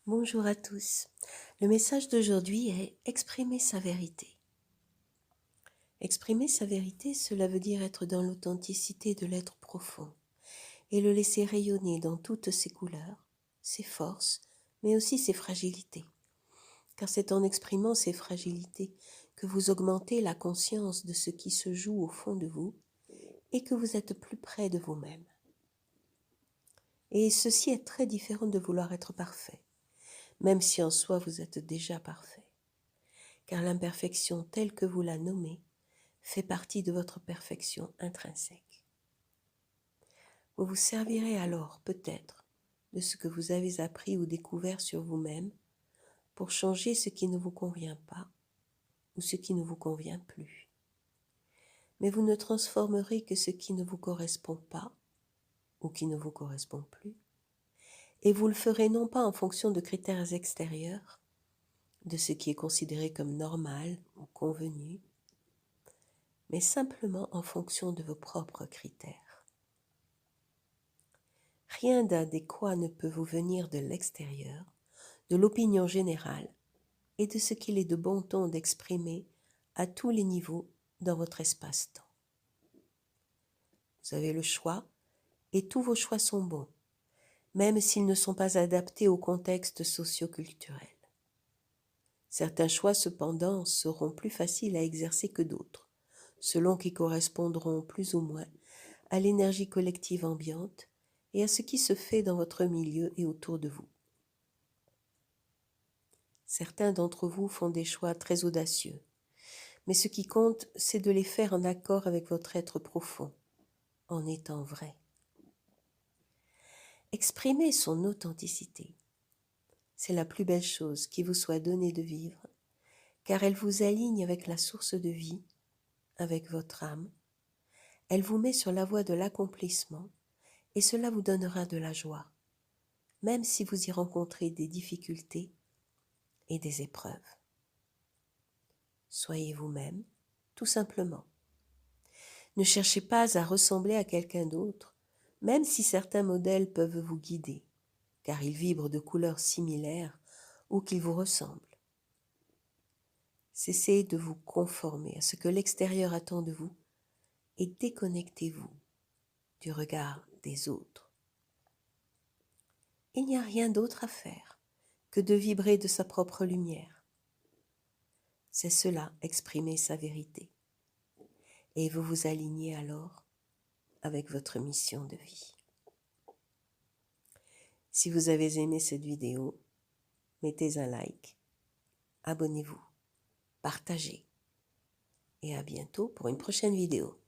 Bonjour à tous. Le message d'aujourd'hui est exprimer sa vérité. Exprimer sa vérité, cela veut dire être dans l'authenticité de l'être profond et le laisser rayonner dans toutes ses couleurs, ses forces, mais aussi ses fragilités. Car c'est en exprimant ces fragilités que vous augmentez la conscience de ce qui se joue au fond de vous et que vous êtes plus près de vous-même. Et ceci est très différent de vouloir être parfait, même si en soi vous êtes déjà parfait. Car l'imperfection telle que vous la nommez fait partie de votre perfection intrinsèque. Vous vous servirez alors peut-être de ce que vous avez appris ou découvert sur vous-même pour changer ce qui ne vous convient pas ou ce qui ne vous convient plus. Mais vous ne transformerez que ce qui ne vous correspond pas ou qui ne vous correspond plus, et vous le ferez non pas en fonction de critères extérieurs, de ce qui est considéré comme normal ou convenu, mais simplement en fonction de vos propres critères. Rien d'adéquat ne peut vous venir de l'extérieur, de l'opinion générale et de ce qu'il est de bon ton d'exprimer à tous les niveaux dans votre espace-temps. Vous avez le choix et tous vos choix sont bons, même s'ils ne sont pas adaptés au contexte socio-culturel. Certains choix cependant seront plus faciles à exercer que d'autres, selon qu'ils correspondront plus ou moins à l'énergie collective ambiante et à ce qui se fait dans votre milieu et autour de vous. Certains d'entre vous font des choix très audacieux, mais ce qui compte, c'est de les faire en accord avec votre être profond, en étant vrai. Exprimer son authenticité, c'est la plus belle chose qui vous soit donnée de vivre, car elle vous aligne avec la source de vie, avec votre âme. Elle vous met sur la voie de l'accomplissement et cela vous donnera de la joie, même si vous y rencontrez des difficultés et des épreuves. Soyez vous-même, tout simplement. Ne cherchez pas à ressembler à quelqu'un d'autre, même si certains modèles peuvent vous guider, car ils vibrent de couleurs similaires ou qu'ils vous ressemblent. Cessez de vous conformer à ce que l'extérieur attend de vous et déconnectez-vous du regard des autres. Il n'y a rien d'autre à faire que de vibrer de sa propre lumière. C'est cela, exprimer sa vérité. Et vous vous alignez alors avec votre mission de vie. Si vous avez aimé cette vidéo, mettez un like, abonnez-vous, partagez et à bientôt pour une prochaine vidéo.